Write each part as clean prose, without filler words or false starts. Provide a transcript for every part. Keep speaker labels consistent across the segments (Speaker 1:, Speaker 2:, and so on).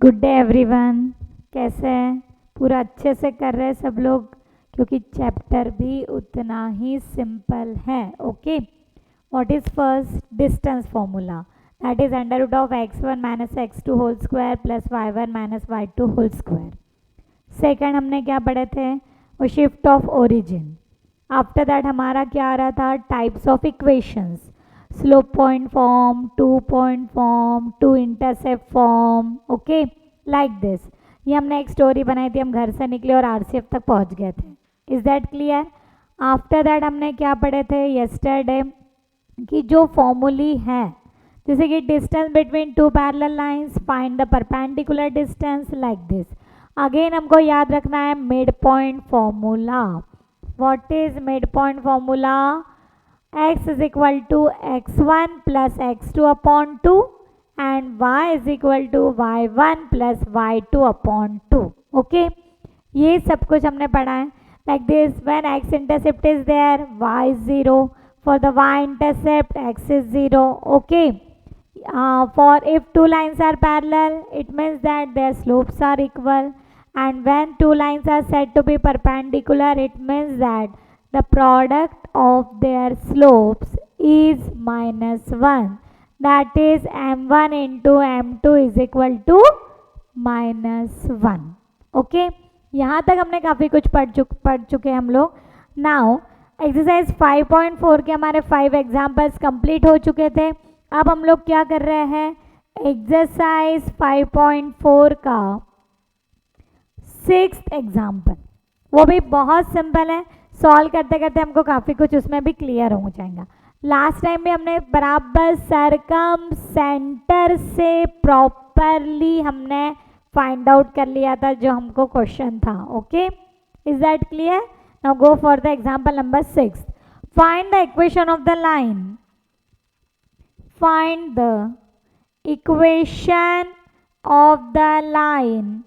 Speaker 1: Good day everyone. कैसे हैं? पूरा अच्छे से कर रहे हैं सब लोग, क्योंकि चैप्टर भी उतना ही सिंपल है। Okay, what is first? Distance formula, that is under root of x1 minus x2 whole square plus y1 minus y2 whole square. Second हमने क्या पढ़े थे? वो shift of origin. After that हमारा क्या आ रहा था? Types of equations, slope point form, 2 point form, 2 intercept form. Okay, like this. ये हमने एक स्टोरी बनाई थी, हम घर से निकले और आरसीएफ तक पहुंच गए थे। Is that clear? After that हमने क्या पढ़े थे यस्टरडे कि जो फॉर्मूली है, जैसे कि distance between two parallel lines, find the perpendicular distance, like this. Again हमको याद रखना है mid point formula. What is mid point formula? x is equal to x1 plus x2 upon 2 and y is equal to y1 plus y2 upon 2. Okay, ये सब कुछ हमने पढ़ा है। Like this, when x intercept is there, y is 0. For the y intercept, x is 0. Okay. For if two lines are parallel, it means that their slopes are equal. And when two lines are said to be perpendicular, it means that the product of their slopes is -1. That is m1 into m2 is equal to -1. Okay, यहाँ तक हमने काफ़ी कुछ पढ़ चुके हम लोग। Now exercise 5.4 के हमारे 5 एग्जाम्पल्स कंप्लीट हो चुके थे। अब हम लोग क्या कर रहे हैं? एक्सरसाइज 5.4 का 6th एग्जाम्पल, वो भी बहुत सिंपल है। सॉल्व करते करते हमको काफ़ी कुछ उसमें भी क्लियर हो जाएगा। लास्ट टाइम भी हमने बराबर सरकम सेंटर से प्रॉपरली हमने फाइंड आउट कर लिया था जो हमको क्वेश्चन था। Okay, is that clear? Now go for the example number 6। Find the equation of the line. Find the equation of the line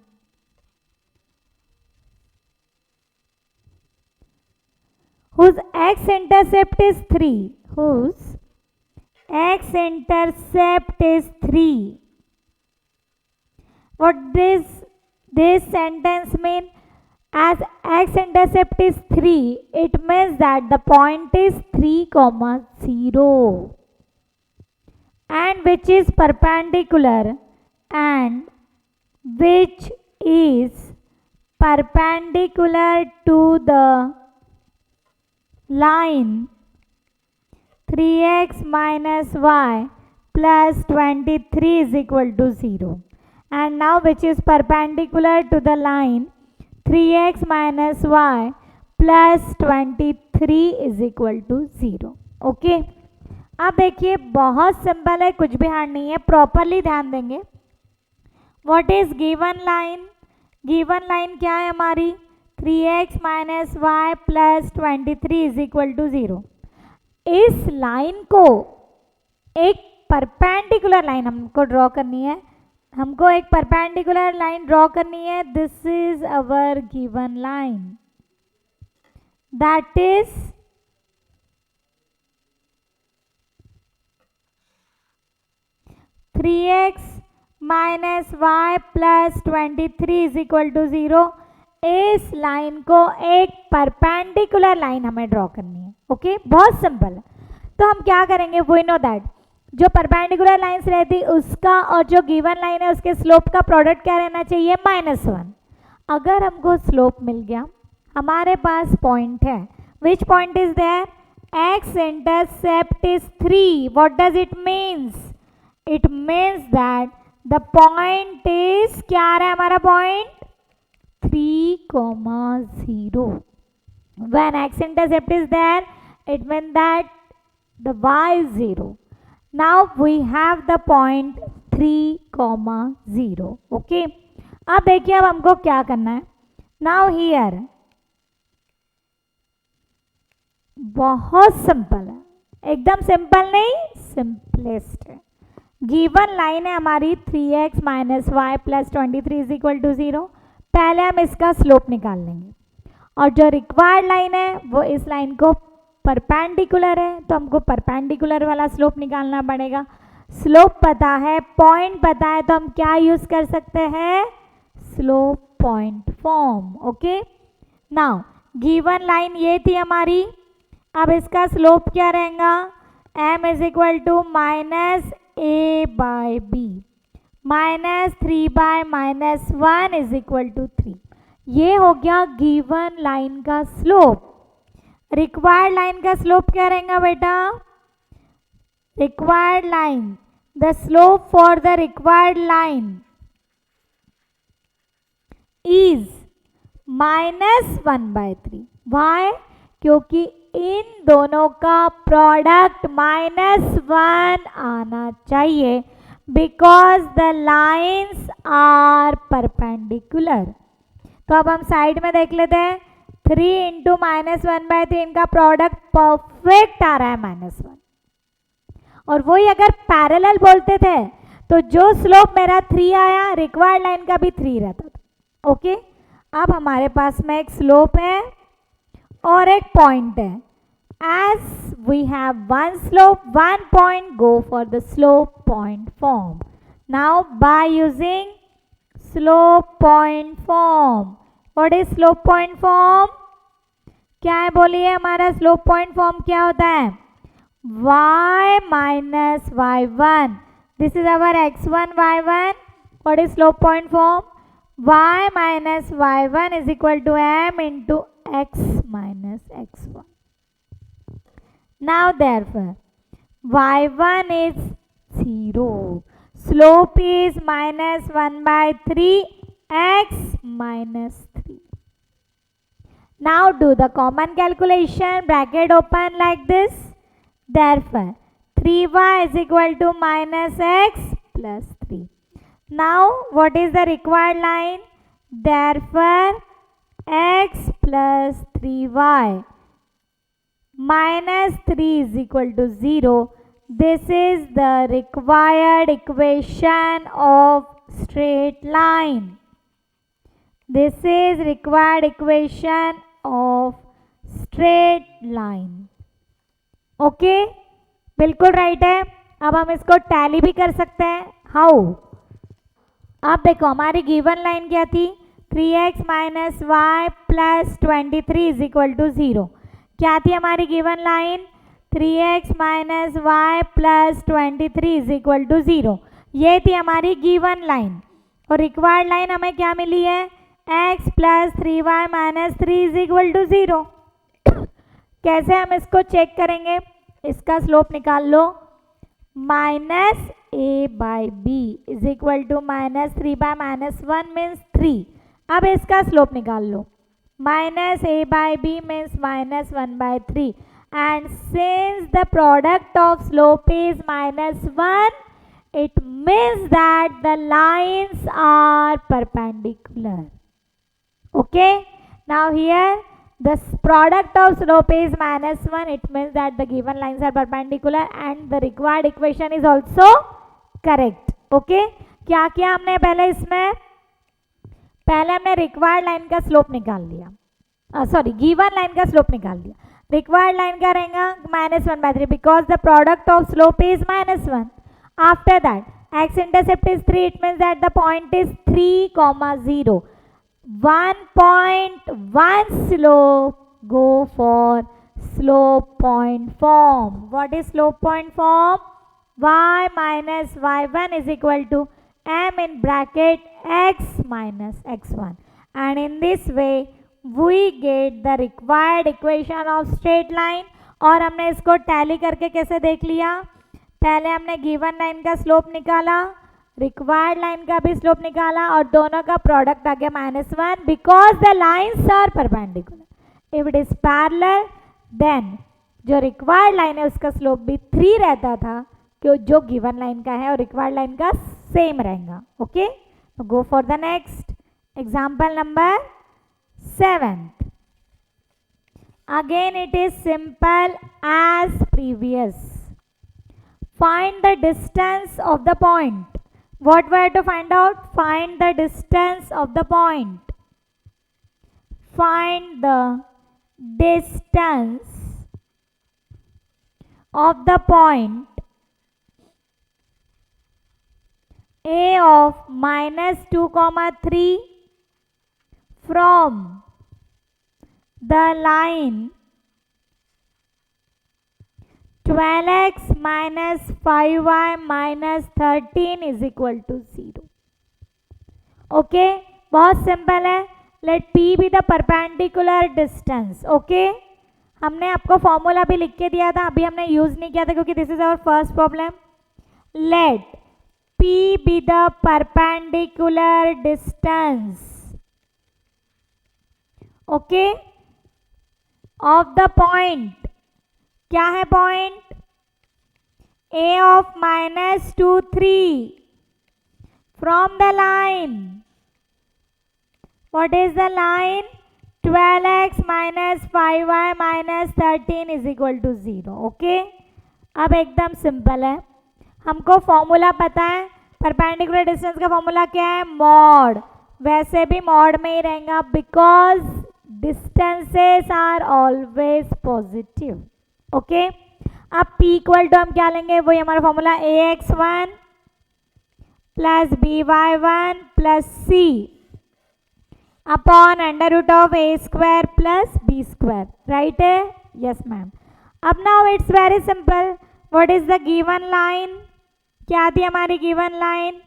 Speaker 1: whose x-intercept is 3. Whose x-intercept is 3. What does this sentence mean? As x-intercept is 3, it means that the point is 3, 0 and which is perpendicular to the line 3x minus y plus 23 is equal to 0, and now which is perpendicular to the line 3x minus y plus 23 is equal to 0. Okay, अब देखिए बहुत simple है, कुछ भी hard नहीं है, properly ध्यान देंगे। What is given line? Given line क्या है हमारी? 3x minus y plus 23 is equal to 0। इस लाइन को एक परपेंडिकुलर लाइन हमको ड्रॉ करनी है, हमको एक परपेंडिकुलर लाइन ड्रॉ करनी है। This is our given line, that is 3x minus y plus 23 is equal to 0। इस लाइन को एक परपेंडिकुलर लाइन हमें ड्रॉ करनी है। ओके, बहुत सिंपल है। तो हम क्या करेंगे? वी नो दैट जो परपेंडिकुलर लाइंस रहती उसका और जो गिवन लाइन है उसके स्लोप का प्रोडक्ट क्या रहना चाहिए? -1। अगर हमको स्लोप मिल गया, हमारे पास पॉइंट है, which point is there? X intercept is 3। What does it means? It means that the point is, क्या आ रहा है हमारा point? 3, 0. When x-intercept is there, it means that the y is 0. Now we have the point 3, 0. Okay. अब देखिए, अब हमको क्या करना है? Now here, बहुत सिंपल है, एकदम सिंपल नहीं, सिंपलेस्ट है। गिवन लाइन है हमारी 3x minus y plus 23 is equal to 0। पहले हम इसका स्लोप निकाल लेंगे, और जो रिक्वायर्ड लाइन है वो इस लाइन को परपेंडिकुलर है, तो हमको परपेंडिकुलर वाला स्लोप निकालना पड़ेगा। स्लोप पता है, पॉइंट पता है, तो हम क्या यूज कर सकते हैं, slope point form. Okay, now given line ये थी हमारी, अब इसका स्लोप क्या रहेगा, m is equal to minus a by b, minus 3 by minus 1 is equal to 3। ये हो गया गिवन लाइन का स्लोप। रिक्वायर्ड लाइन का स्लोप क्या रहेगा बेटा, required line, the slope for the required line is -1/3। Why? क्योंकि इन दोनों का प्रोडक्ट -1 आना चाहिए, because the lines are perpendicular. तो अब हम साइड में देख लेते हैं, 3 इंटू -1/3 इनका प्रोडक्ट परफेक्ट आ रहा है -1, और वही अगर पैरेलल बोलते थे तो जो स्लोप मेरा 3 आया, रिक्वायर्ड लाइन का भी 3 रहता था। ओके, अब हमारे पास में एक स्लोप है और एक पॉइंट है। As we have one slope one point, go for the slope point form. Now by using slope point form, what is slope point form, क्या है बोलिए, हमारा स्लोप पॉइंट फॉर्म क्या होता है, y minus y1, this is our x1 y1, what is slope point form, y minus y1 is equal to m into x minus x1. Now therefore y1 is 0, slope is -1/3 x minus 3. Now do the common calculation, bracket open like this. Therefore 3y is equal to -x plus 3. Now what is the required line, therefore x plus 3y, -3 is equal to 0. This is the required equation of straight line. This is required equation of straight line. Okay, बिल्कुल right है। अब हम इसको tally भी कर सकते हैं। How, अब देखो हमारी गिवन लाइन क्या थी, 3x minus y plus 23 is equal to 0। क्या थी हमारी given line, 3x minus y plus 23 is equal to 0। ये थी हमारी गिवन लाइन, और रिक्वायर्ड लाइन हमें क्या मिली है, x plus 3y minus 3 is equal to 0। कैसे हम इसको चेक करेंगे, इसका स्लोप निकाल लो, minus a by b is equal to -3 by -1 means 3। अब इसका स्लोप निकाल लो, minus a by b means -1/3, and since the product of slope is -1, it means that the lines are perpendicular. Okay, now here the product of slope is -1, it means that the given lines are perpendicular and the required equation is also correct. Okay, क्या किया हमने पहले इसमें, पहले हमने required line का slope निकाल लिया, सॉरी गिवन लाइन का स्लोप निकाल लिया। रिक्वायर्ड लाइन का रहेगा -1/3 because the product of slope is -1. After that x intercept is 3, it means that the point is 3, 0. 1.1 slope, go for slope point form. What is slope point form, y minus y1 is equal to m in bracket x minus x1, and in this way we get the required equation of straight line. और हमने इसको tally करके कैसे देख लिया, पहले हमने given line का स्लोप निकाला, रिक्वायर्ड लाइन का भी स्लोप निकाला, और दोनों का प्रोडक्ट आ गया -1 because the lines are perpendicular. If it is parallel then जो रिक्वायर्ड लाइन है उसका स्लोप भी 3 रहता था, क्यों जो गिवन लाइन का है और रिक्वायर्ड लाइन का सेम रहेगा। Okay, go for the next example number 7th. Again it is simple as previous. Find the distance of the point. What we have to find out? Find the distance of the point. Find the distance of the point a of -2, 3 from the line 12x minus 5y minus 13 is equal to 0. Okay, बहुत simple है. Let P be the perpendicular distance. Okay, हमने आपको formula भी लिख के दिया था, अभी हमने यूज नहीं किया था क्योंकि this is our first problem. Let P be the perpendicular distance, okay, of the point. क्या है point? A of -2, 3 from the line. What is the line? 12x minus 5y minus 13 is equal to 0. Okay, अब एकदम simple है. हमको formula पता है. Perpendicular distance का formula क्या है? मॉड. वैसे भी मॉड में ही रहेगा because distances are always positive. Okay, अब P इक्वल टू हम क्या लेंगे? वही हमारा formula ax1 plus by1 plus c upon under root of a square plus b square. Right है? Yes ma'am. अब now it's very simple. What is the given line? क्या थी हमारी given line?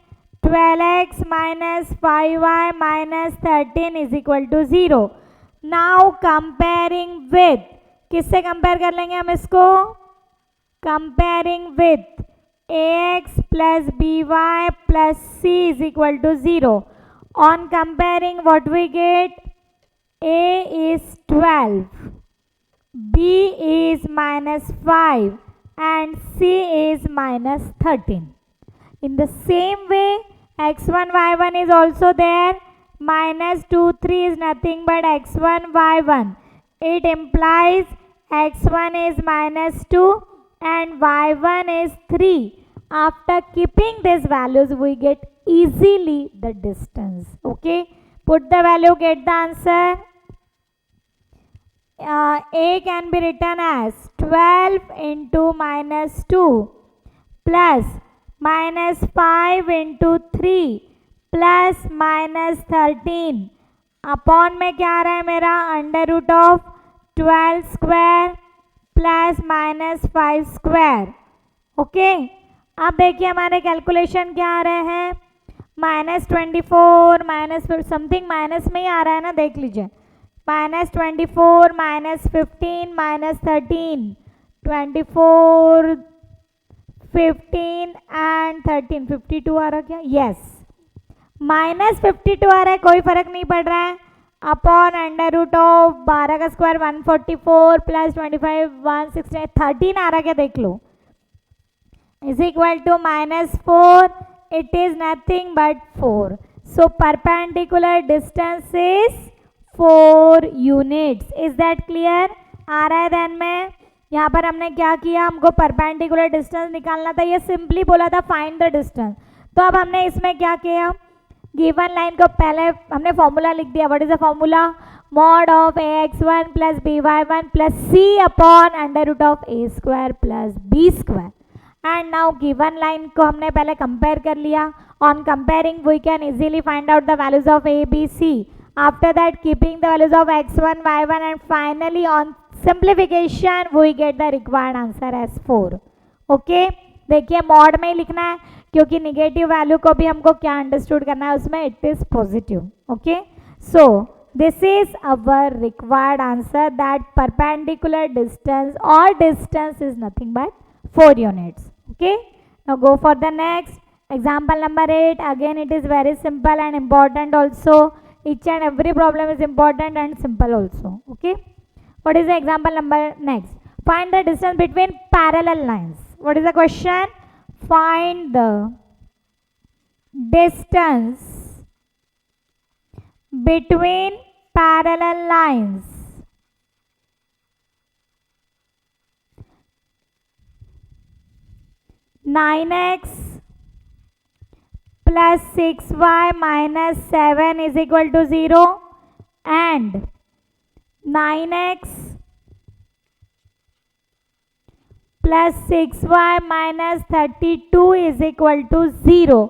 Speaker 1: 12x minus 5y minus 13 is equal to 0. Now comparing with, किससे compare कर लेंगे हम इसको? Comparing with ax plus by plus c is equal to 0. On comparing, what we get? A is 12, b is -5 and c is -13. In the same way, x1 y1 is also there. -2, 3 is nothing but x1 y1. It implies x1 is -2 and y1 is 3. After keeping these values, we get easily the distance. Okay, put the value, get the answer. A can be written as 12 into -2 plus -5 into 3 plus -13 upon में क्या आ रहा है मेरा? Under root of 12 square plus -5 square. Okay, अब देखिए हमारे calculation क्या आ रहे हैं? -24 माइनस समथिंग माइनस में ही आ रहा है ना, देख लीजिए. -24 -15 -13, 24 15 एंड 13, 52 आ रहा क्या? यस, -52 आ रहा है, कोई फर्क नहीं पड़ रहा है. अपॉन अंडर रूट ऑफ 12 का स्क्वायर 144 प्लस 25 160, 13 आ रहा क्या? देख लो. is equal to -4. It is nothing but 4. So perpendicular distance is 4 units. Is that clear? आ रहा है ध्यान में? यहाँ पर हमने क्या किया? हमको परपेंडिकुलर डिस्टेंस निकालना था. ये सिंपली बोला था फाइंड द डिस्टेंस. तो अब हमने इसमें क्या किया? गिवन लाइन को पहले हमने फॉर्मूला लिख दिया. What is the formula? Mod of ax1 plus by1 plus c upon under root of a square plus b square. And now given line को हमने पहले कंपेयर कर लिया. On comparing we can easily find out the values of a b c. After that keeping the values of x1 y1 and finally on simplification we get the required answer as 4. Okay, देखिए mod में ही लिखना है क्योंकि negative value को भी हमको क्या understood करना है उसमें? It is positive. Okay, so this is our required answer that perpendicular distance or distance is nothing but 4 units. Okay, now go for the next example number 8. Again it is very simple and important also. Each and every problem is important and simple also. Okay, what is the example number next? Find the distance between parallel lines. What is the question? Find the distance between parallel lines. Nine x plus 6y minus 7 is equal to 0 and 9x plus 6y minus 32 is equal to 0.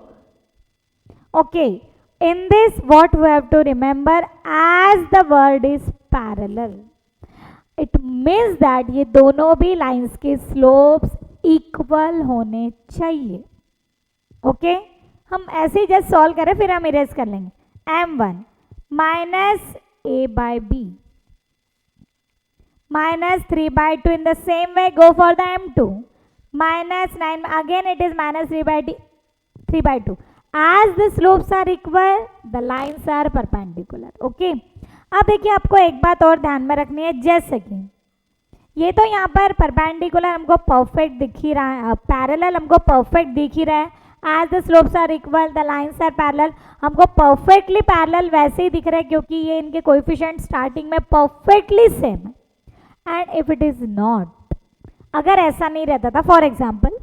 Speaker 1: Okay, in this what we have to remember, as the word is parallel, it means that ये दोनों भी lines के slopes equal होने चाहिए. Okay, हम ऐसे ही just solve करें फिर हम इरेज कर लेंगे. m1 minus a by b minus 3 by 2. In the same way go for the m2 minus 9, again it is minus 3 by 2. As the slopes are equal, the lines are perpendicular. Okay, अब देखिए आपको एक बात और ध्यान में रखनी है, जैसे कि ये तो यहाँ पर परपेंडिकुलर हमको परफेक्ट दिख ही रहा है, पैरेलल हमको परफेक्ट दिख ही रहा है. As the slopes are equal the lines are parallel, हमको परफेक्टली पैरेलल वैसे ही दिख रहा है क्योंकि ये इनके कोएफिशिएंट स्टार्टिंग में परफेक्टली सेम है. And if it is not, अगर ऐसा नहीं रहता था, फॉर एग्जाम्पल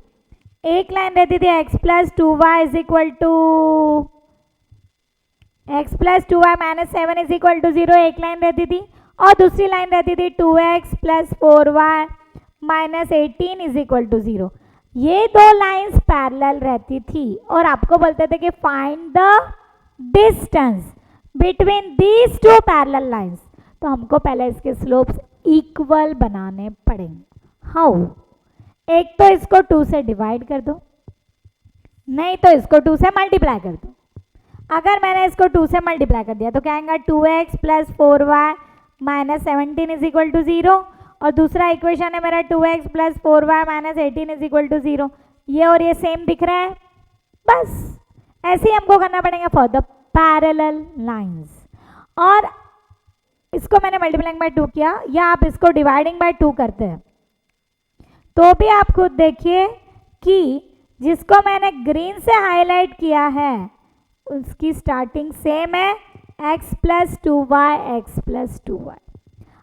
Speaker 1: एक लाइन रहती थी x plus 2y is equal to x plus 2y minus 7 is equal to 0, एक लाइन रहती थी, और दूसरी लाइन रहती थी 2x plus 4y minus 18 is equal to 0. ये दो लाइंस पैरेलल रहती थी और आपको बोलते थे कि find the distance between these two parallel lines. तो हमको पहले इसके स्लोप्स इक्वल बनाने पड़ेंगे. हाउ? एक तो इसको 2 से डिवाइड कर दो, नहीं तो इसको 2 से मल्टीप्लाई कर दो. अगर मैंने इसको 2 से मल्टीप्लाई कर दिया तो क्या आएगा, 2x plus 4y minus 17 is equal to 0, और दूसरा इक्वेशन है मेरा 2x plus 4y minus 18 is equal to 0. ये और ये सेम दिख रहा है. बस ऐसे ही हमको करना पड़ेगा फॉर द पैरेलल लाइंस. और इसको मैंने मल्टीप्लाइंग बाय 2 किया, या आप इसको डिवाइडिंग बाय 2 करते हैं तो भी आप खुद देखिए कि जिसको मैंने ग्रीन से हाईलाइट किया है उसकी स्टार्टिंग सेम है, x plus 2y x plus 2y.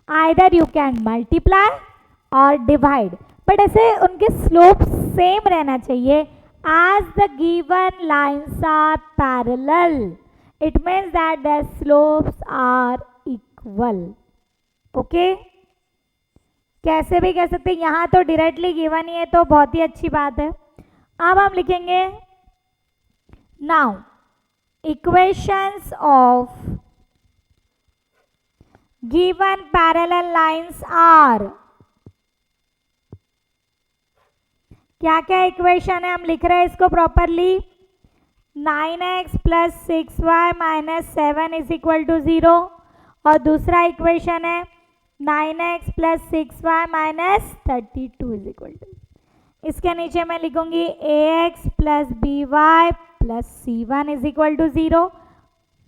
Speaker 1: Either you can multiply और डिवाइड, बट ऐसे उनके स्लोप सेम रहना चाहिए. As the given lines are parallel, it means that the slopes are equal. Okay, कैसे भी कह सकते हैं, यहाँ तो डायरेक्टली गिवन ही है तो बहुत ही अच्छी बात है. अब हम लिखेंगे now equations of given parallel lines are. क्या क्या इक्वेशन है हम लिख रहे हैं इसको properly. 9x plus 6y minus 7 is equal to 0, और दूसरा इक्वेशन है 9x plus 6y minus 32 is equal to. इसके नीचे मैं लिखूंगी ax plus by plus c1 is equal to 0.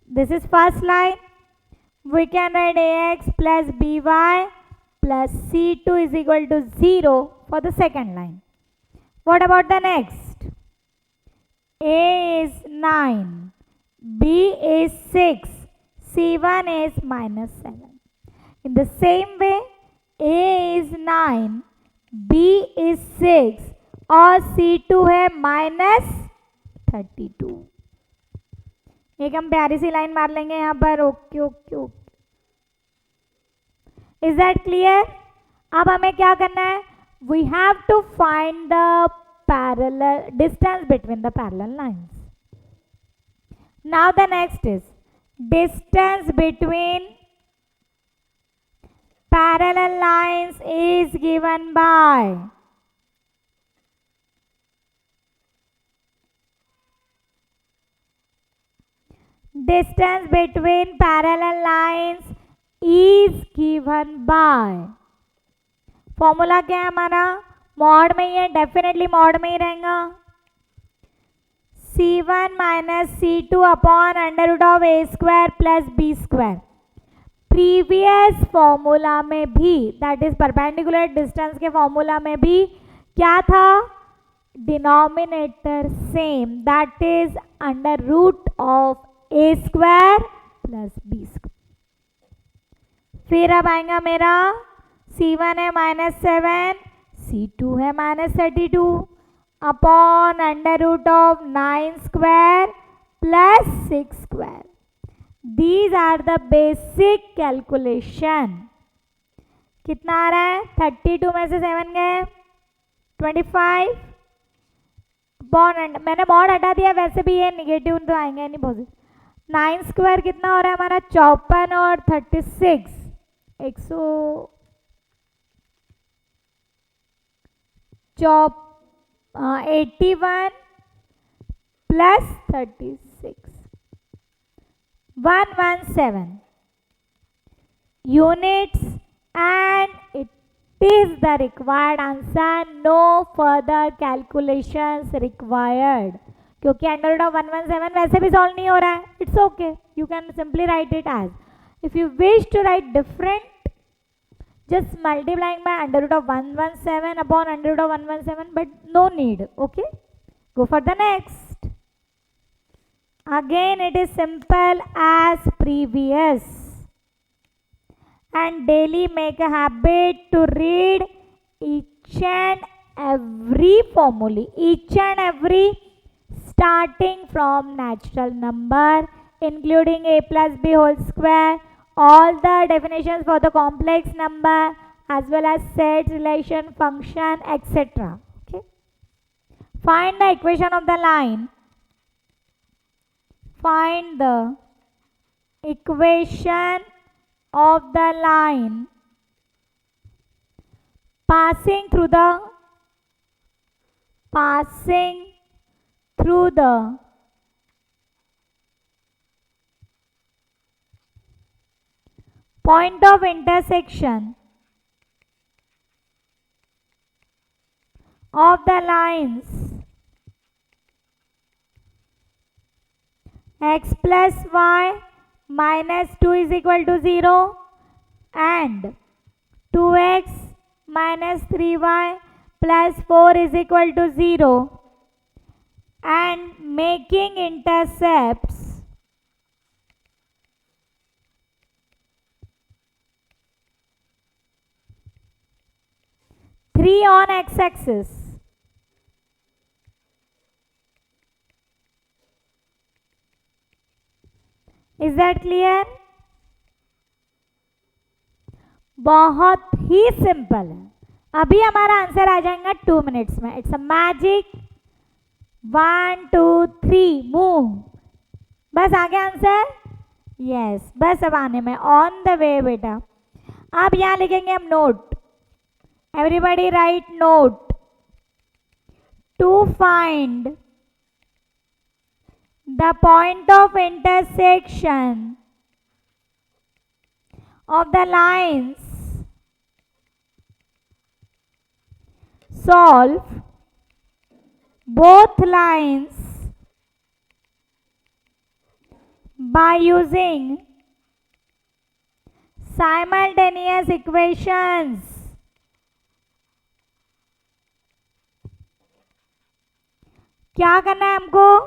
Speaker 1: This is first line. We can write ax plus by plus c2 is equal to 0 for the second line. What about the next? A is 9, b is 6, c1 is minus 7. In the same way, a is 9, b is 6 और c2 है minus 32. एक हम प्यारी सी line मार लेंगे यहाँ पर. Okay okay okay, is that clear? अब हमें क्या करना है, we have to find the parallel distance between the parallel lines. Now the next is distance between parallel lines is given by distance between parallel lines is given by. Formula क्या है हमारा, mod में ही है, definitely mod में ही रहेगा. c1 minus c2 upon under root of a square plus b square. Previous formula में भी, दैट इज परपेंडिकुलर डिस्टेंस के फॉर्मूला में भी क्या था, denominator same, that is under root of a square plus b square. फिर अब आएगा मेरा c1 है माइनस 7, c2 है minus 32 upon under root of 9 square plus 6 square. These are the basic calculation. कितना आ रहा है, 32 में से 7 गए 25, बॉन्ड मैंने मॉड हटा दिया, वैसे भी ये निगेटिव तो आएंगे नहीं पॉजिटिव। 9 स्क्वायर कितना हो रहा है हमारा 54 और 36 81 plus 36 117 units and it is the required answer. No further calculations required. क्योंकि अंडर रूट ऑफ 117 वैसे भी सॉल्व नहीं हो रहा है. It's okay, you can simply write it as. If you wish to write different, just multiplying by under root of 117 upon under root of 117, but no need. Okay, go for the next. Again it is simple as previous, and daily make a habit to read each and every formula, each and every starting from natural number including a plus b whole square, all the definitions for the complex number as well as set, relation, function, etc. Okay. Find the equation of the line. Find the equation of the line passing through the point of intersection of the lines x plus y minus 2 is equal to 0 and 2x minus 3y plus 4 is equal to 0, and making intercepts three on x-axis. Is that clear? बहुत ही simple है. अभी हमारा answer आ जाएगा 2 minutes में. It's a magic. 1 2 3 move. बस आ गया answer. Yes, बस अब आने में. ऑन द वे बेटा. अब यहाँ लिखेंगे हम note. Everybody write note. To find the point of intersection of the lines, solve both lines by using simultaneous equations. क्या करना है हमको?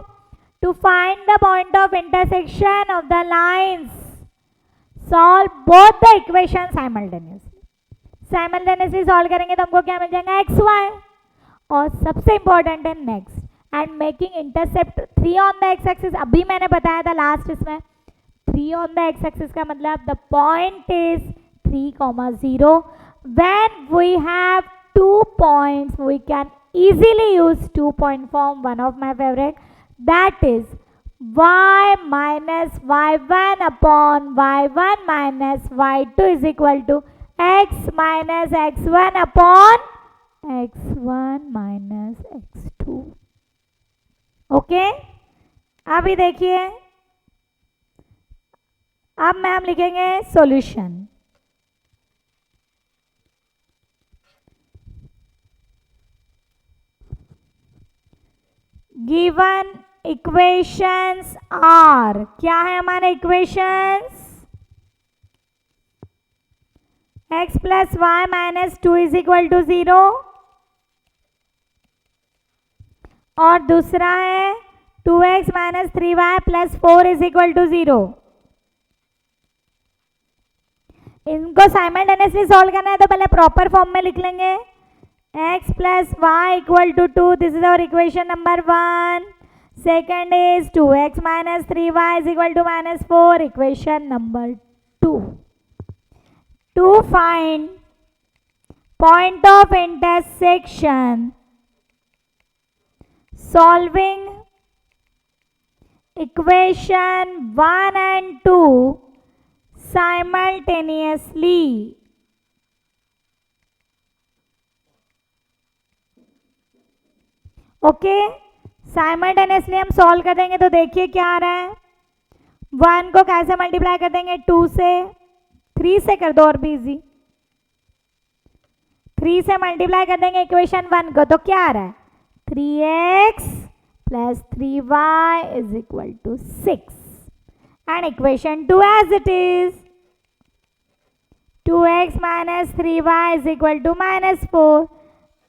Speaker 1: To find the point of intersection of the lines, solve both the equation simultaneously. Simultaneously solve करेंगे तो हमको क्या मिल जाएगा? X y. और सबसे इंपॉर्टेंट है next, and making intercept 3 on the x axis. अभी मैंने बताया था लास्ट इसमें 3 ऑन द एक्स एक्सिस का मतलब the point is 3,0. When we have 2 points we can easily use 2-point form. One of my favorite, that is y minus y1 upon y1 minus y2 is equal to x minus x1 upon x1 minus x2. Okay, अभी देखिए. अब ma'am लिखेंगे solution. Given equations are. क्या है हमारे equations? x plus y minus 2 is equal to 0, और दूसरा है 2x minus 3y plus 4 is equal to 0. इनको साइमल्टेनियसली सॉल्व करना है तो पहले प्रॉपर फॉर्म में लिख लेंगे. x plus y equal to 2. This is our equation number 1. Second is 2x minus 3y is equal to minus 4. Equation number 2. To find point of intersection, solving equation 1 and 2 simultaneously. Okay, simultaneously हम solve कर देंगे तो देखिए क्या आ रहा है। 1 को कैसे मल्टीप्लाई कर देंगे? 2 से, 3 से कर दो और भी इजी। 3 से मल्टीप्लाई कर देंगे इक्वेशन 1 को तो क्या आ रहा है? 3x plus 3y is equal to 6 and equation 2 as it is 2x minus 3y is equal to -4।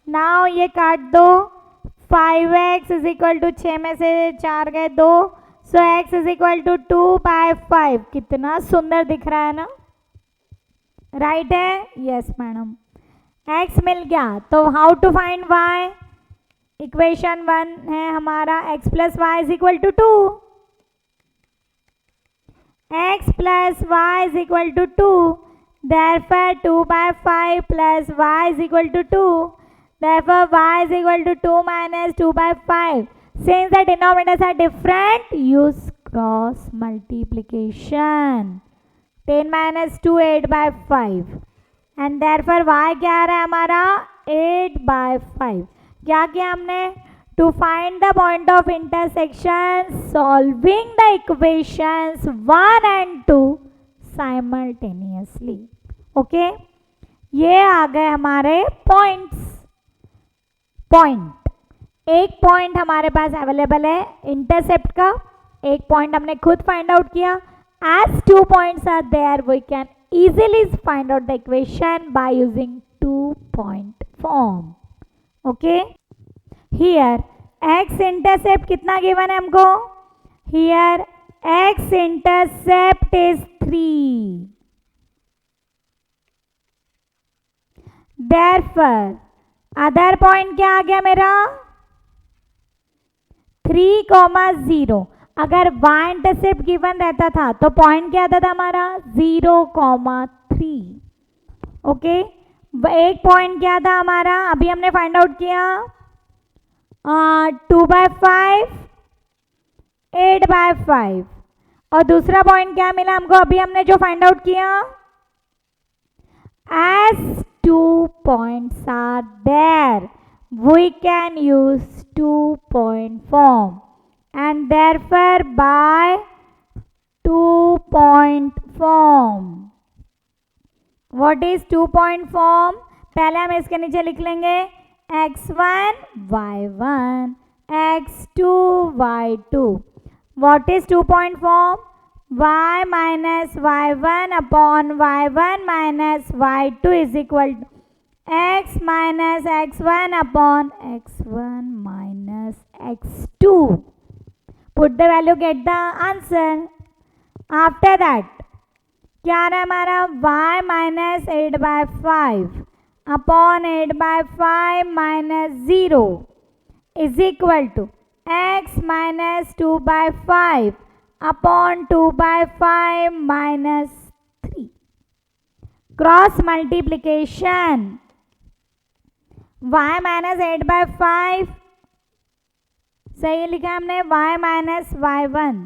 Speaker 1: Now ये काट दो, 5x इज इक्वल टू 6 में से 4 गए 2, सो x इज इक्वल टू 2/5। कितना सुंदर दिख रहा है ना, राइट है? यस मैडम, x मिल गया। तो how to find y? Equation 1 है हमारा x plus y is equal to 2, x plus y is equal to 2, therefore 2/5 plus y is equal to 2, therefore y is equal to 2 minus 2/5. Since the denominators are different, use cross multiplication. 10 minus 2 8/5 and therefore y क्या आ रहा है हमारा? 8/5। क्या किया हमने? To find the point of intersection, solving the equations 1 and 2 simultaneously. Okay, ये आ गए हमारे पॉइंट्स। पॉइंट, एक पॉइंट हमारे पास अवेलेबल है इंटरसेप्ट का, एक पॉइंट हमने खुद फाइंड आउट किया। As 2 points are there, we can easily find out the equation by using 2 point form. Okay, here x intercept कितना गिवन है हमको? Here x intercept is 3. Therefore, other point क्या आ गया मेरा? 3,0। अगर y इंटरसेप्ट गिवन रहता था तो पॉइंट क्या आता था हमारा? 0,3। ओके, एक पॉइंट क्या था हमारा? अभी हमने फाइंड आउट किया 2/5 8/5 और दूसरा पॉइंट क्या मिला हमको? अभी हमने जो फाइंड आउट किया, as 2 points are there we can use 2 point form and therefore by 2 point form. What is 2 point form? पहले हम इसके नीचे लिख लेंगे x1 y1 x2 y2। What is 2 point form? Y minus y1 upon y1 minus y2 is equal to x minus x1 upon x1 minus x2. Put the value, get the answer. After that, क्या आ रहा है हमारा? y minus 8/5 upon 8/5 minus 0 is equal to x minus 2/5 upon 2/5 minus 3. Cross multiplication, y minus 8/5 सही लिखा हमने, y minus y1,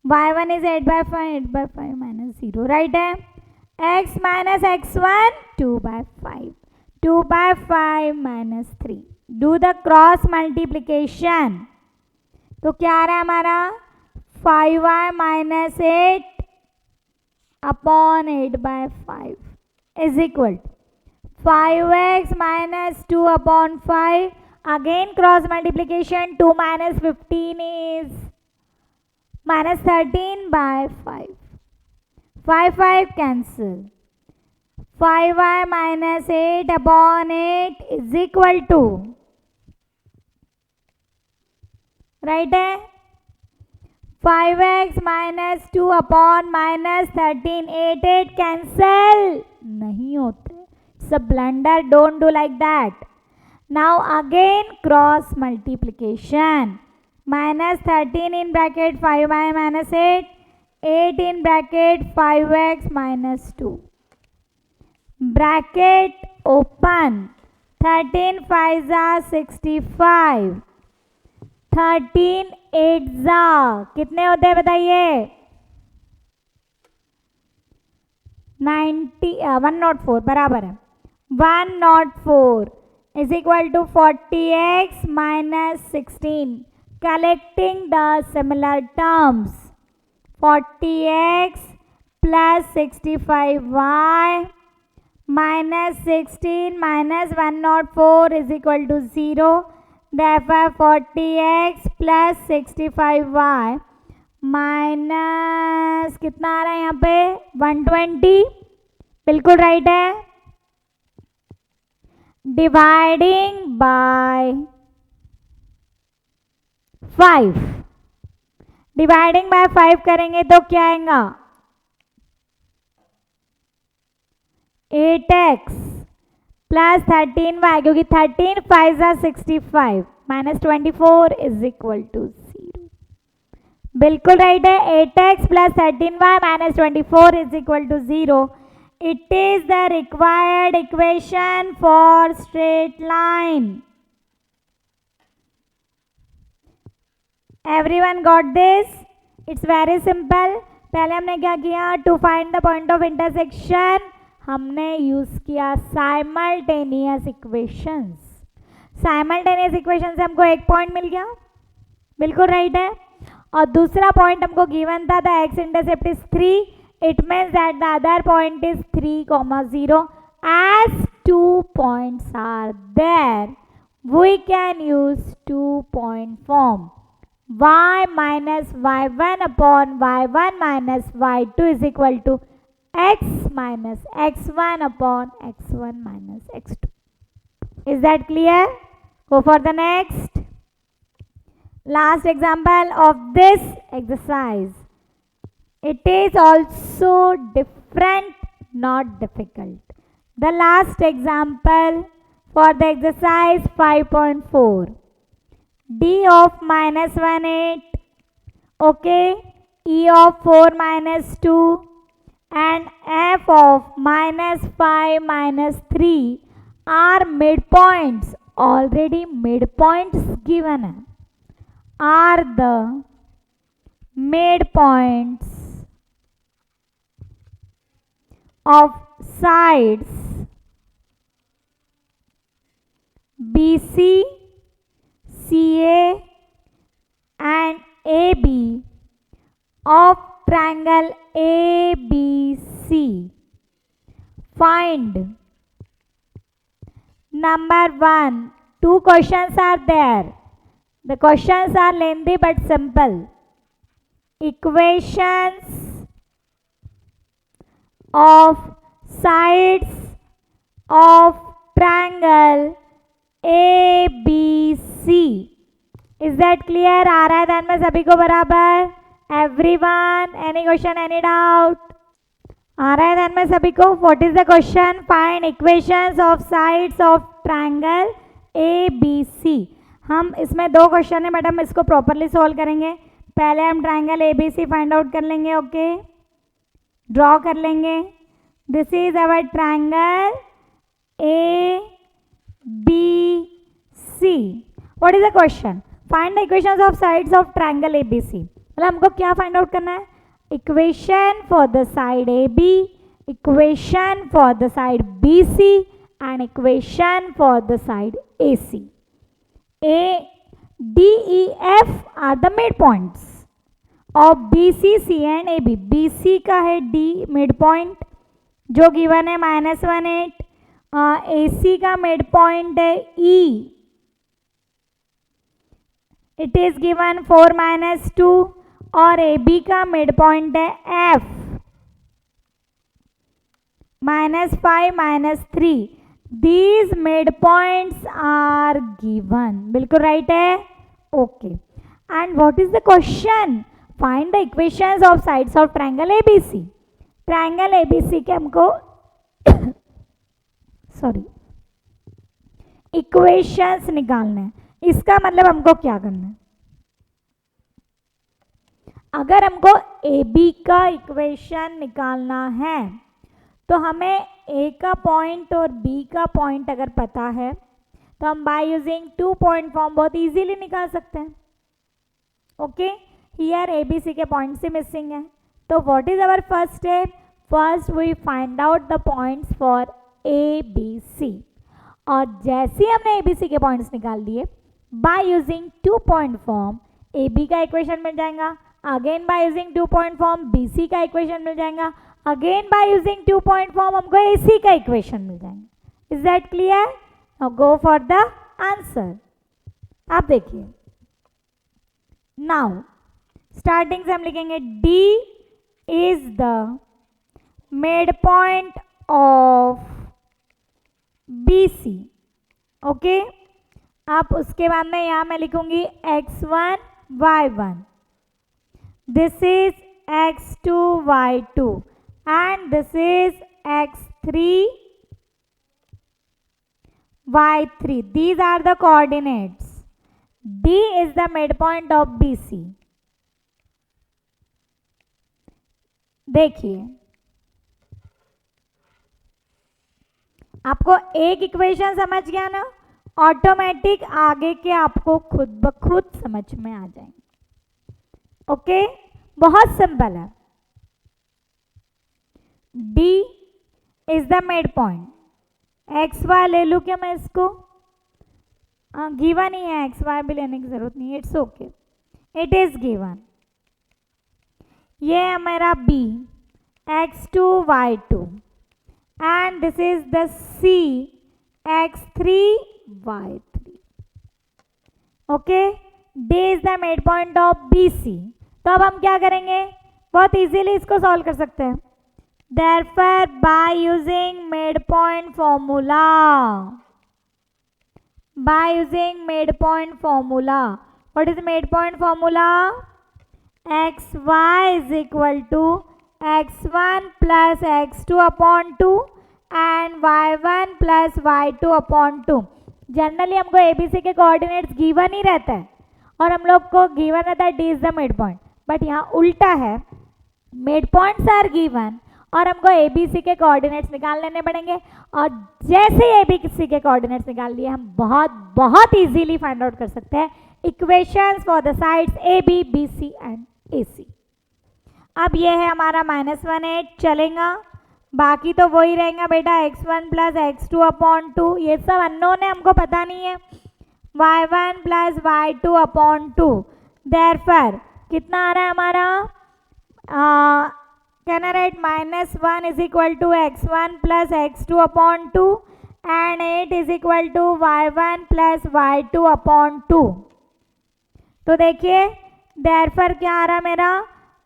Speaker 1: y1 is 8/5, 8/5 minus 0, right है? x minus x1 2/5, 2/5 minus 3. Do the cross multiplication. तो क्या आ रहा है हमारा? 5y minus 8 upon 8/5 is equal to 5x minus 2 upon 5. Again cross multiplication, 2 minus 15 is minus 13/5. 5 cancel. 5y minus 8 upon 8 is equal to, right है? 5x minus 2 upon minus 13, 8 cancel नहीं होते। It's a blunder, don't do like that. Now again cross multiplication, minus 13 in bracket 5y minus 8 in bracket 5x minus 2, bracket open, 13 5 जा 65, 13 8 जा कितने होते हैं बताइए? 104 बराबर है। 104 is equal to 40x minus 16. Collecting the similar terms. 40x plus 65y minus 16 minus 104 is equal to 0. Therefore 40x plus 65y minus कितना आ रहा है यहाँ पे? 120, बिल्कुल राइट है। डिवाइडिंग बाय 5, डिवाइडिंग बाय 5 करेंगे तो क्या आएगा? 8x प्लस 13y, क्योंकि 13 5 जा 65 माइनस 24 इज इक्वल टू 0, बिल्कुल राइट है। 8x plus 13y minus 24 is equal to 0. It is the required equation for straight line. Everyone got this? It's very simple. पहले हमने क्या किया? To find the point of intersection हमने use किया simultaneous equations. Simultaneous equation से हमको एक point मिल गया, बिल्कुल राइट है। और दूसरा पॉइंट हमको गिवन था, the x intercept is 3. It means that the other point is 3, 0. As 2 points are there, we can use 2-point form. Y minus y1 upon y1 minus y2 is equal to x minus x1 upon x1 minus x2. Is that clear? Go for the next. Last example of this exercise. It is also different, not difficult. The last example for the exercise 5.4. D of minus 1 8, okay, E of 4 minus 2 and F of minus 5 minus 3 are midpoints. Already midpoints given are the midpoints of sides BC, CA and AB of triangle ABC. Find number 1. 2 questions are there. The questions are lengthy but simple. Equations of sides of triangle ABC. Is that clear? आ रहा है ध्यान में सभी को बराबर? Everyone, any question, any doubt? आ रहा है ध्यान में सभी को? What is the question? Find equations of sides of triangle ABC. हम इसमें 2 क्वेश्चन है मैडम, इसको प्रॉपरली सॉल्व करेंगे। पहले हम ट्राइंगल ABC फाइंड आउट कर लेंगे, ओके, ड्रॉ कर लेंगे। This is our triangle ABC. What is the question? Find the equations of sides of triangle ABC. मतलब हमको क्या फाइंड आउट करना है? Equation for the side AB, equation for the side BC and equation for the side AC. A, D, E, F are the midpoints of BC, C and AB. BC का है D midpoint जो given है -1 8. AC का midpoint है E, it is given 4 -2 और AB का midpoint है F -5 -3. These midpoints are given. बिल्कुल राइट है, okay. And what is the question? Find the equations of sides of triangle ABC. Triangle ABC के हमको सॉरी इक्वेशंस निकालने हैं. इसका मतलब हमको क्या करना है? अगर हमको AB का इक्वेशन निकालना है तो हमें A का पॉइंट और B का पॉइंट अगर पता है तो हम बाय यूजिंग 2 पॉइंट फॉर्म बहुत इजीली निकाल सकते हैं. ओके, हियर ए बी सी के पॉइंट्स ही मिसिंग है. तो what is our first step? First we find out the points for A B C. और जैसे ही हमने ए बी सी के पॉइंट्स निकाल दिए, by using 2 point form A B का इक्वेशन मिल जाएगा. Again by using 2 point form B C का इक्वेशन मिल जाएगा. Again by using 2 point form हमको ए सी का इक्वेशन मिल जाएगा. Is that clear? Now go for the answer. आप देखिए, नाउ स्टार्टिंग से हम लिखेंगे D is the mid point of BC. Okay, आप उसके बाद में यहां मैं लिखूंगी x1 y1, this is x2 y2 and this is x3 y3. These are the coordinates. D is the midpoint of BC. देखिए, आपको एक इक्वेशन समझ गया ना, ऑटोमेटिक आगे के आपको खुद ब खुद समझ में आ जाएंगे. ओके, बहुत सिंपल है. D is the mid point. X y ले लूँ क्या मैं इसको? गिवन ही है, एक्स वाई भी लेने की जरूरत नहीं है. It's okay, it is given. ये है मेरा B, x2 y2 and this is the C, x3 y3. Okay, D is the mid point of BC. तो अब हम क्या करेंगे? बहुत इजीली इसको सॉल्व कर सकते हैं. Therefore, by using midpoint formula, what is midpoint formula? xy is equal to x1 plus x2 upon 2 and y1 plus y2 upon 2. Generally हमको एबीसी के कोऑर्डिनेट्स गिवन ही रहता है और हम लोग को गिवन रहता है D is the mid point. But यहाँ उल्टा है, मिड पॉइंट्स आर गिवन और हमको एबीसी के कोऑर्डिनेट्स निकाल लेने पड़ेंगे. और जैसे ही एबीसी के कोऑर्डिनेट्स निकाल लिए, हम बहुत इजीली फाइंड आउट कर सकते हैं equations for the sides A B B C and A C. अब ये है हमारा -1 चलेगा, बाकी तो वही रहेगा बेटा x1 प्लस x2 अपॉन 2. ये सब अननोन है, हमको पता नहीं है. y1 plus y2 upon 2. Therefore कितना आ रहा है हमारा? Can I write -1 is equal to x1 plus x2 upon 2 and 8 is equal to y1 plus y2 upon 2. तो देखिए, देयरफॉर क्या आ रहा मेरा?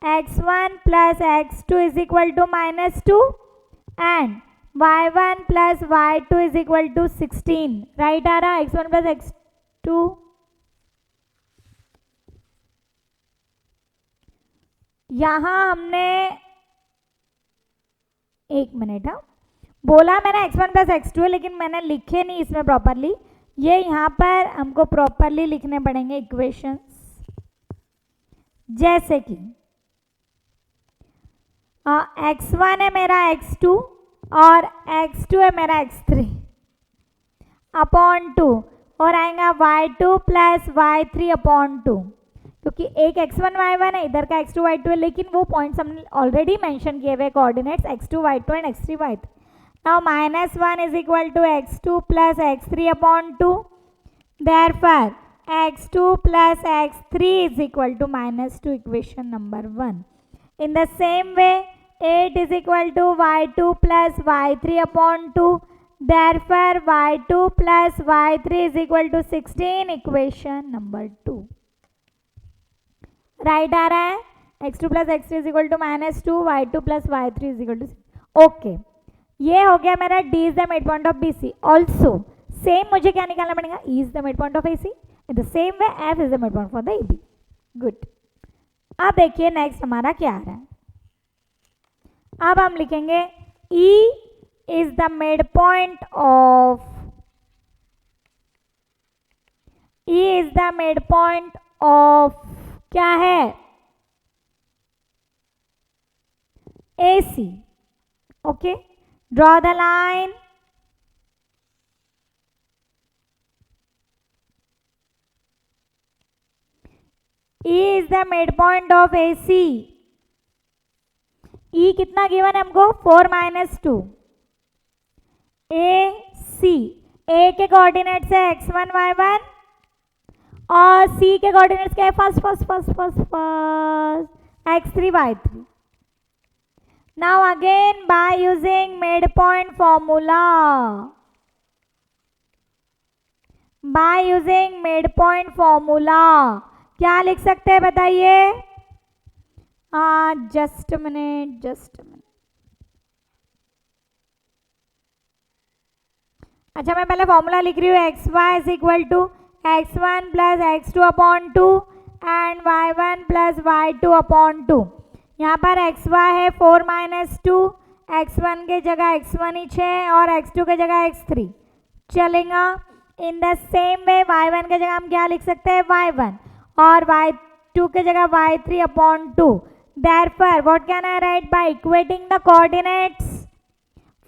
Speaker 1: x1 plus x2 is equal to -2 and y1 plus y2 is equal to 16. Right आ रहा x1 plus x2. यहां हमने एक मिनट बोला मैंने x1 प्लस x2 है, लेकिन मैंने लिखे नहीं इसमें प्रॉपरली. ये यहाँ पर हमको प्रॉपरली लिखने पड़ेंगे इक्वेशंस. जैसे कि x1 है मेरा x2 और x2 है मेरा x3 अपॉन 2 और आएगा y2 प्लस y3 अपॉन 2. क्योंकि एक x1 y1 है, इधर का x2 y2 है, लेकिन वो पॉइंट्स हमने ऑलरेडी मेंशन किए हुए coordinates x2 y2 and x3 y3. Now -1 is equal to x2 plus x3 upon 2. Therefore x2 plus x3 is equal to -2, equation number 1. In the same way, 8 is equal to y2 plus y3 upon 2. Therefore, y2 plus y3 is equal to 16, equation number 2. Right आ रहा है? x2 plus x3 is equal to -2, y2 plus y3 is equal to 6. Okay. ये हो गया मेरा D is the midpoint of BC. Also, same मुझे क्या निकालना पड़ेगा? E is the midpoint of AC. In the same way, F is the midpoint for the AB. Good. अब देखिए नेक्स्ट हमारा क्या आ रहा है. अब हम लिखेंगे E is the midpoint of क्या है? AC. Okay. Draw the line. E is the midpoint of AC. E कितना गिवन है हमको 4 माइनस 2. AC A के कोऑर्डिनेट्स है x1 y1 और C के कोऑर्डिनेट्स क्या है first x3 y3. Now again by using midpoint formula. By using midpoint formula क्या लिख सकते हैं बताइए? Just minute. अच्छा मैं पहले फॉर्मूला लिख रही हूँ. X y is equal to x1 plus x2 upon 2 and y1 plus y2 upon 2. यहाँ पर एक्स वाई है 4 माइनस 2, x1 के जगह x1 ही 6 और x2 के जगह x3 चलेगा. In the same way y1 के जगह हम क्या लिख सकते हैं y1 और y2 के जगह y3 upon 2. Therefore what can I write by equating the coordinates?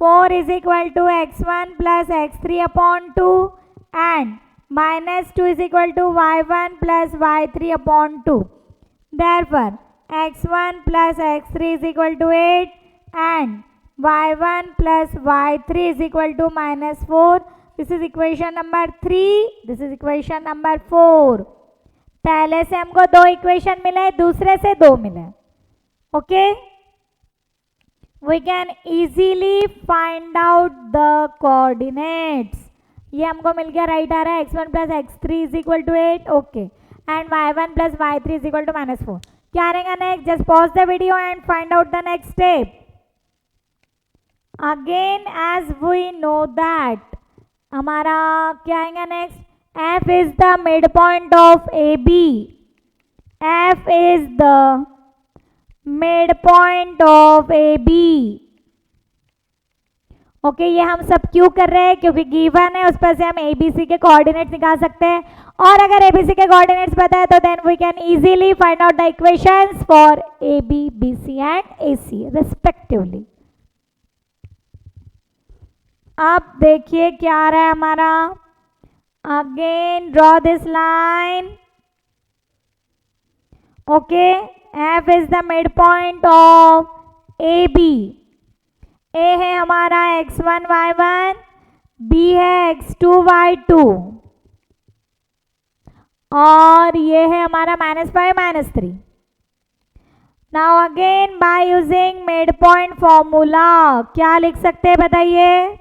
Speaker 1: 4 is equal to x1 plus x3 upon 2 and minus 2 is equal to y1 plus y3 upon 2. Therefore x1 plus x3 is equal to 8 and y1 plus y3 is equal to minus 4. This is equation number 3. This is equation number 4. पहले से हमको 2 equation मिले, दूसरे से 2 मिले. Okay, we can easily find out the coordinates. ये हमको मिल गया, राइट आ रहा है x1 plus x3 is equal to 8. Okay, and y1 plus y3 is equal to minus 4. क्या रहेगा next? Just pause the video and find out the next step. Again as we know that हमारा क्या आएगा next? f is the midpoint of AB. f is the midpoint of AB. Okay, ये हम सब क्यों कर रहे हैं? क्योंकि गिवन है, उस पर से हम ABC के कोऑर्डिनेट्स निकाल सकते हैं. और अगर ABC के कोऑर्डिनेट्स पता है तो then we can easily find out the equations for AB, BC and AC respectively. अब देखिए क्या आ रहा है हमारा. Again draw this line. Okay, F is the midpoint of AB. A है हमारा x1 y1, B है x2 y2 और ये है हमारा -5 -3. Now again by using midpoint formula क्या लिख सकते हैं बताइए?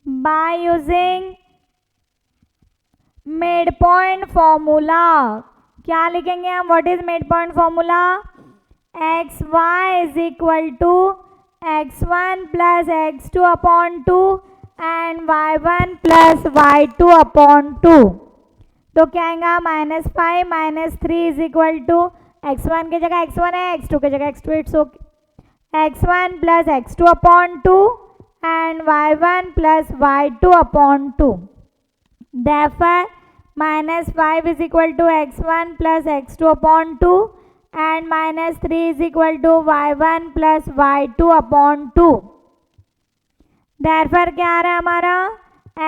Speaker 1: बाय यूजिंग midpoint फॉर्मूला क्या लिखेंगे हम? What is midpoint formula? X y is equal to x1 plus x2 upon 2 and y1 plus y2 upon 2. तो क्या आएगा? -5 -3 इज इक्वल टू x1 की जगह x1 है, x2 की जगह x2. It's okay. x1 plus x2 upon 2 and y1 plus y2 upon 2. Therefore -5 is equal to x1 plus x2 upon 2 and -3 is equal to y1 plus y2 upon 2. Therefore क्या आ रहा है हमारा?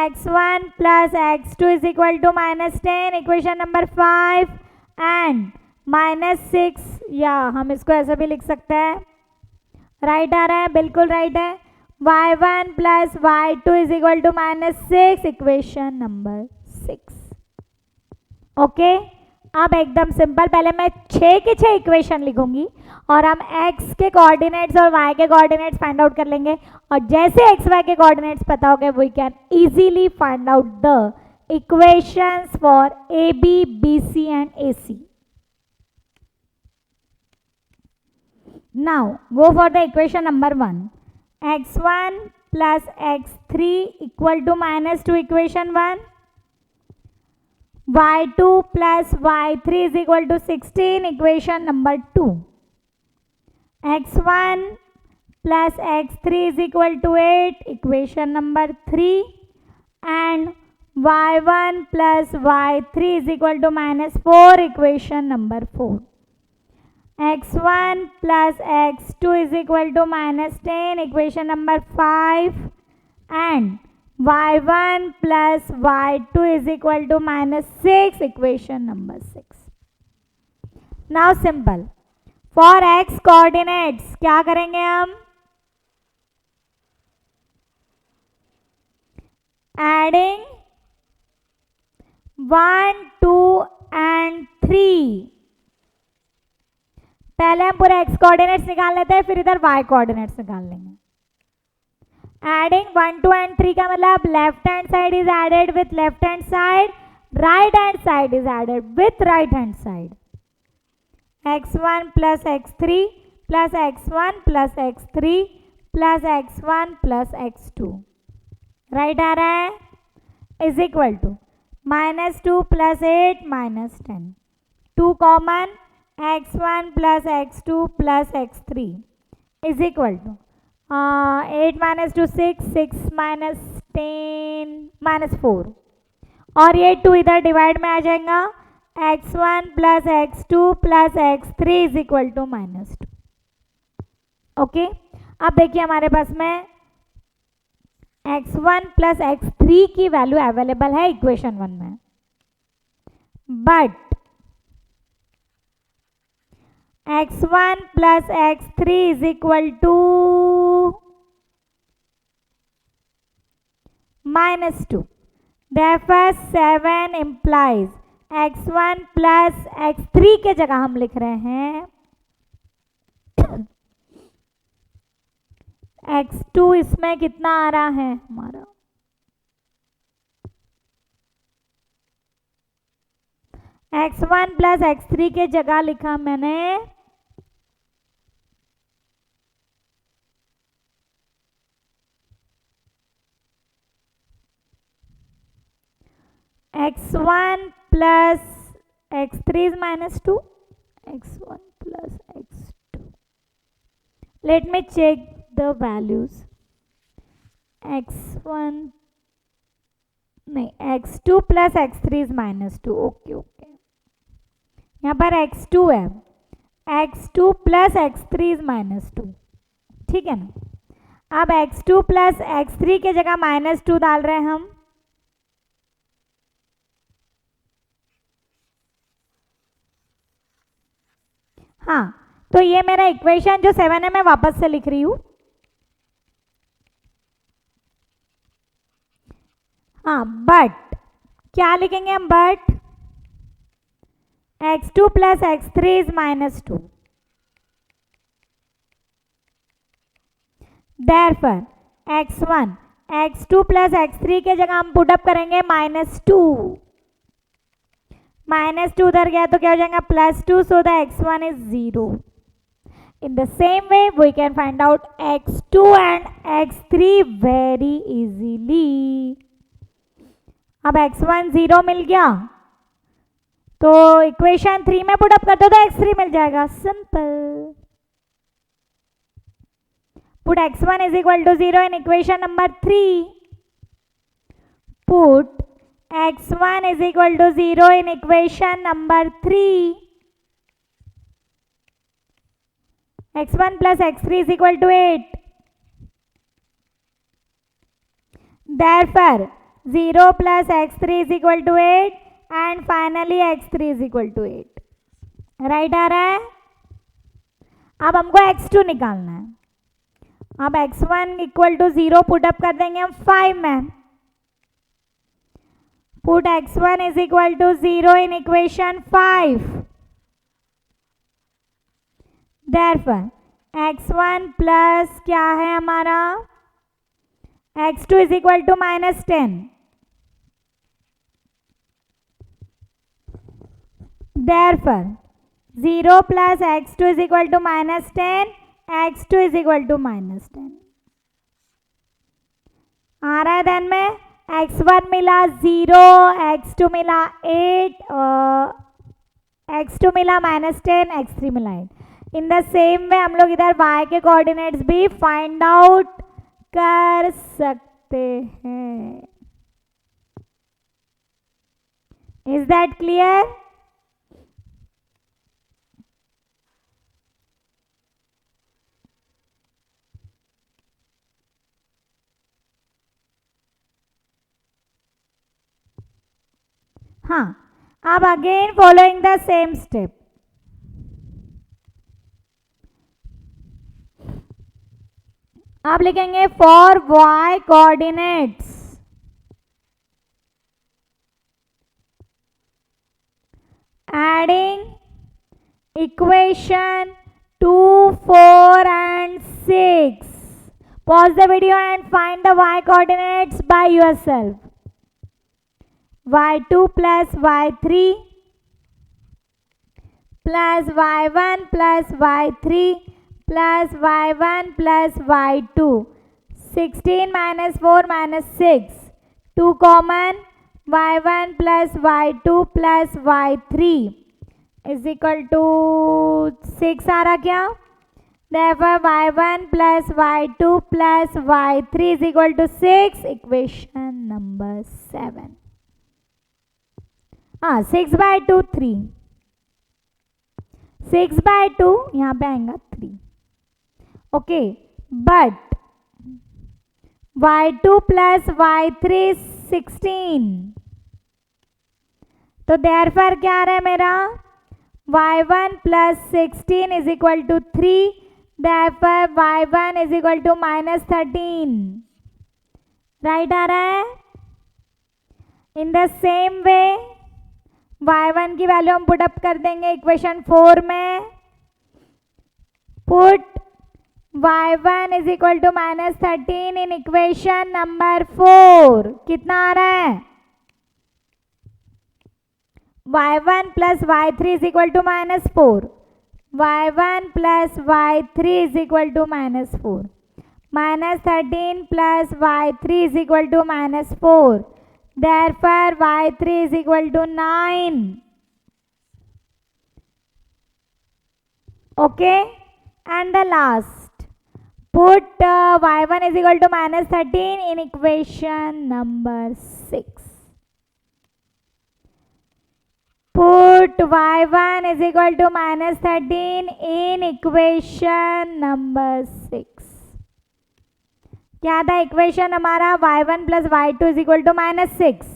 Speaker 1: x1 plus x2 is equal to -10, equation number 5 and -6. या हम इसको ऐसा भी लिख सकते हैं. राइट आ रहा है, बिल्कुल राइट है. y1 plus y2 is equal to -6, equation number 6. Okay, अब एकदम सिंपल. पहले मैं 6 की 6 इक्वेशन लिखूंगी और हम x के कोऑर्डिनेट्स और y के कोऑर्डिनेट्स फाइंड आउट कर लेंगे. और जैसे x y के कोऑर्डिनेट्स पता हो गए, we can easily find out the equations for AB, BC and AC. Now go for the equation number 1. x1 plus x3 equal to -2, equation 1. y2 plus y3 is equal to 16, equation number 2. x1 plus x3 is equal to 8, equation number 3. And y1 plus y3 is equal to -4, equation number 4. x1 plus x2 is equal to -10, equation number 5. And y1 plus y2 is equal to -6, equation number 6. Now simple, for x coordinates क्या करेंगे हम, adding 1 2 and 3। पहले हम पूरे x coordinates निकाल लेते हैं, फिर इधर वाई कोऑर्डिनेट्स निकाल लेंगे। एडिंग 1 2 एंड 3 का मतलब left hand side is added with left hand side, right hand side is added with right hand side. x1 plus x3 plus x1 plus x3 plus x1 plus x2, right आ रहा है, is equal to -2 plus 8 minus 10, 2 common, x1 plus x2 plus x3 is equal to 8 minus 2 6, 6 minus 10 minus 4, और ये 2 इधर divide में आ जाएगा, x1 plus x2 plus x3 is equal to -2। Okay, अब देखिए हमारे पास में x1 प्लस x3 की वैल्यू अवेलेबल है इक्वेशन 1 में, but x1 plus x3 is equal to -2, therefore 7 implies x1 plus x3 के जगह हम लिख रहे हैं x2, इसमें कितना आ रहा है हमारा, x1 प्लस x3 के जगह लिखा मैंने x1 plus x3 is -2, x1 plus x2. Let me check the values. x1 नहीं, x2 plus x3 is -2. Okay okay, यहाँ पर x2 है, x2 plus x3 is -2, ठीक है ना। अब x2 plus x3 के जगह -2 डाल रहे हैं हम, हाँ, तो ये मेरा इक्वेशन जो 7 है मैं वापस से लिख रही हूं, हाँ, बट क्या लिखेंगे हम, but x2 plus x3 is -2, therefore x1 x2 plus x3 के जगह हम पुट अप करेंगे -2, -2 उधर गया तो क्या हो जाएगा, +2, so the x1 is 0. In the same way we can find out x2 and x3 very easily. अब x1 0 मिल गया तो इक्वेशन 3 में पुट अप कर दो तो x3 मिल जाएगा, simple. Put x1 is equal to 0 in equation number 3. Put x1 is equal to 0 in equation number 3. x1 plus x3 is equal to 8. Therefore 0 plus x3 is equal to 8 and finally x3 is equal to 8. Right आ रहा है। अब हमको x2 निकालना है। अब x1 equal to 0 put up कर देंगे हम 5 में। Put x1 is equal to 0 in equation 5। Therefore x1 plus क्या है हमारा, x2 is equal to -10। Therefore 0 plus x2 is equal to -10, x2 is equal to -10। आ रहा है ध्यान में, x1 मिला 0, x2 मिला 8, x2 मिला -10, x3 मिला 8। इन द सेम वे हम लोग इधर y के कोऑर्डिनेट्स भी फाइंड आउट कर सकते हैं। Is that clear? हाँ, अब again following the same step आप लिखेंगे for y coordinates adding equation 2, 4 and 6. Pause the video and find the y coordinates by yourself. y2 plus y3 plus y1 plus y3 plus y1 plus y2. 16 minus 4 minus 6. 2 common. y1 plus y2 plus y3 is equal to 6 आ रहा क्या? Therefore y1 plus y2 plus y3 is equal to 6. Equation number 7. 6 by 2 3. 6 by 2 यहाँ पे आएगा 3. Okay, but y2 plus y3 is 16. तो therefore क्या आ रहा है मेरा? y1 plus 16 is equal to 3. Therefore y1 is equal to minus 13. Right आ रहा है? In the same way y1 की वैल्यू हम पुट अप कर देंगे इक्वेशन 4 में. Put y1 is equal to minus 13 in equation number 4. कितना आ रहा है? y1 plus y3 is equal to minus 4. y1 plus y3 is equal to minus 4. Minus 13 plus y3 is equal to minus 4. Therefore y3 is equal to 9. Okay, and the last, put y1 is equal to minus 13 in equation number 6. Put y1 is equal to minus 13 in equation number 6. क्या था equation हमारा? y1 plus y2 is equal to minus 6.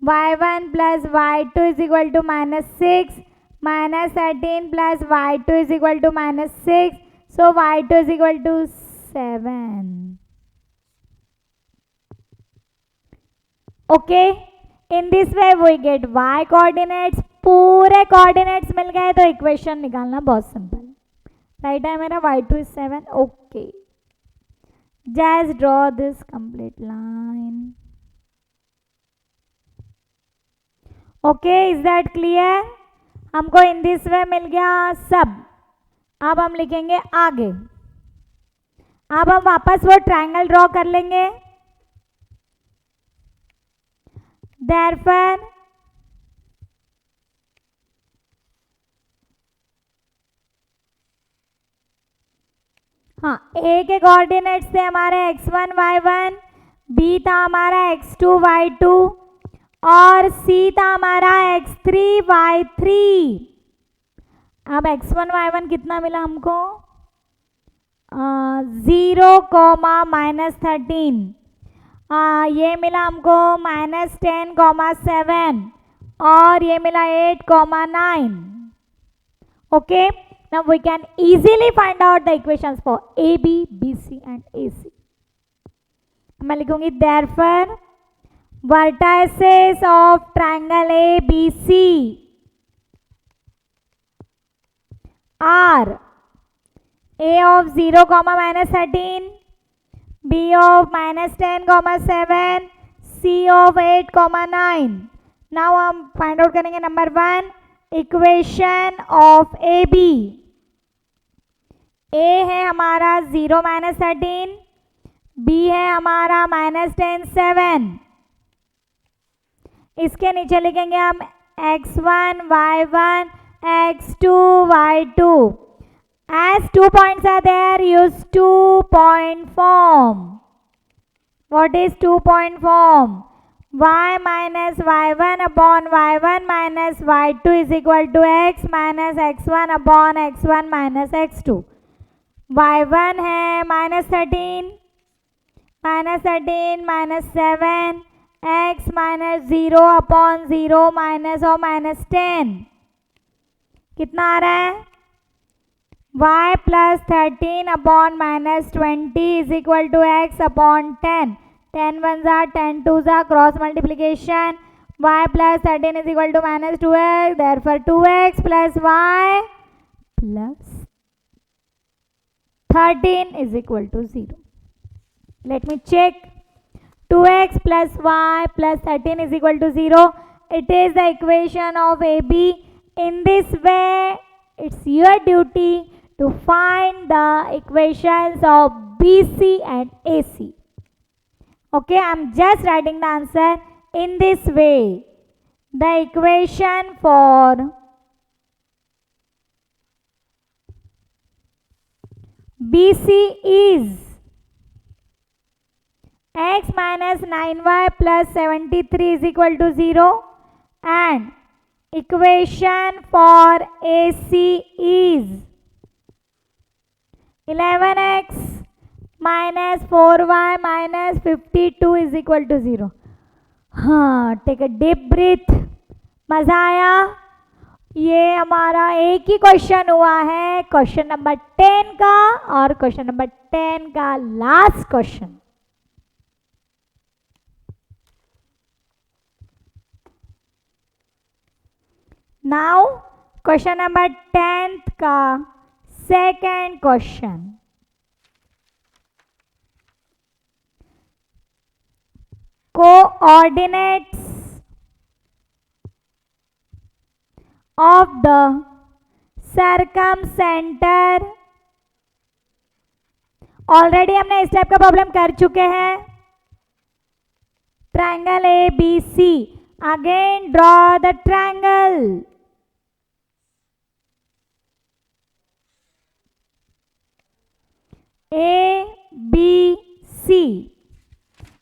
Speaker 1: y1 plus y2 is equal to minus 6. Minus 13 plus y2 is equal to minus 6. So y2 is equal to 7. Okay. In this way we get y coordinates. पूरे coordinates मिल गए तो equation निकालना बहुत simple. Right है मेरा y2 is 7. Okay, just draw this complete line. Okay, is that clear? हमको in this way मिल गया सब. अब हम लिखेंगे आगे. अब हम वापस वो ट्रायंगल ड्रॉ कर लेंगे. Therefore ए के कोऑर्डिनेट्स थे हमारे x1 y1, बी था हमारा x2 y2 और सी था हमारा x3 y3. अब x1 y1 कितना मिला हमको? 0, -13. ये मिला हमको -10, 7 और ये मिला 8, 9. Okay, now we can easily find out the equations for AB, BC and AC. मैं लिखूंगी therefore vertices of triangle ABC are A of 0, -13, B of -10, 7, C of 8, 9. Now हम फाइंड आउट करेंगे number 1 equation of A B. A है हमारा 0, -13, B है हमारा -10, 7. इसके नीचे लिखेंगे हम x1 y1 x2 y2. As 2 points are there, use 2-point form. What is 2-point form? Y minus y1 upon y1 minus y2 is equal to x minus x1 upon x1 minus x2. y1 है -13, -7, x minus 0 upon 0 minus और -10. कितना आ रहा है? y plus 13 upon minus 20 is equal to x upon 10. 10 ones are 10 twos are cross multiplication. Y plus 13 is equal to minus 2x. Therefore 2x plus y plus 13 is equal to 0. Let me check. 2x plus y plus 13 is equal to 0. It is the equation of AB. In this way, it's your duty to find the equations of BC and AC. Okay, I'm just writing the answer in this way. The equation for BC is x minus 9y plus 73 is equal to 0, and equation for AC is 11x minus 4y minus 52 is equal to 0. हाँ, take a deep breath. मजा आया? ये हमारा एक ही question हुआ है, question number 10 का, और क्वेश्चन नंबर 10 का last question. Now question number 10th का second question. Coordinates of the circumcenter. Already हमने इस टाइप का प्रॉब्लम कर चुके हैं. Triangle A B C. Again draw the triangle. A B C.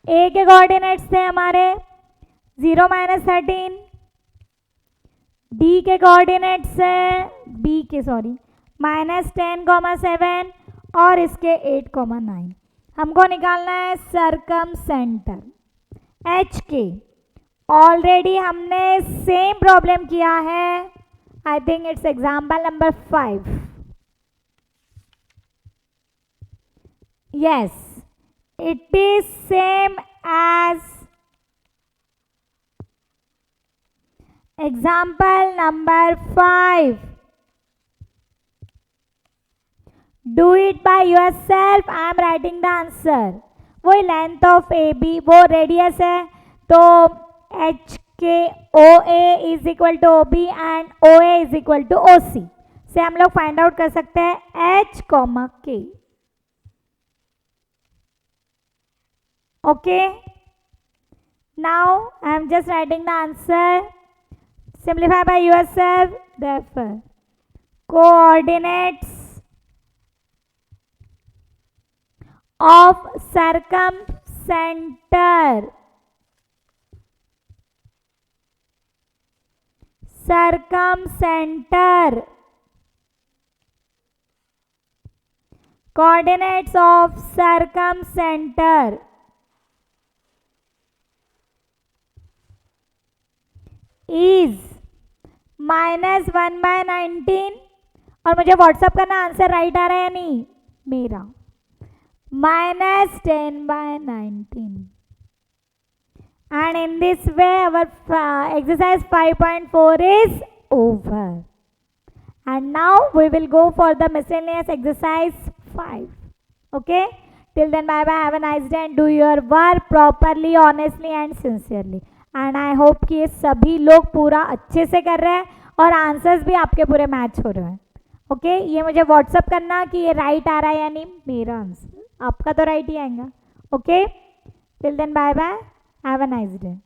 Speaker 1: A के कोऑर्डिनेट्स थे हमारे 0 माइनस 13. डी के कोऑर्डिनेट्स हैं -10, और इसके 8, 9. हमको निकालना है सर्कमसेंटर एच के. ऑलरेडी हमने सेम प्रॉब्लम किया है. I think it's example number 5. Yes, it is same as example number 5. Do it by yourself. I am writing the answer. वो लेंथ ऑफ ए बी, वो radius है, तो h k O A is equal to O B and O A is equal to O C से हम लोग find out कर सकते हैं h comma k. Okay, now I am just writing the answer. Simplify by yourself. Therefore, coordinates of circumcenter coordinates of circumcenter is -1/19. और मुझे WhatsApp करना answer right आ रहा है या नहीं मेरा. -10/19. and in this way our exercise 5.4 is over. and now we will go for the miscellaneous exercise 5. okay, till then bye bye, have a nice day and do your work properly, honestly and sincerely. And I hope कि ये सभी लोग पूरा अच्छे से कर रहे हैं और आंसर्स भी आपके पूरे मैच हो रहे हैं. ओके, ये मुझे व्हाट्सअप करना कि ये राइट आ रहा है या नहीं मेरा आंसर. आपका तो राइट ही आएगा. Okay, till then bye bye, have a nice day.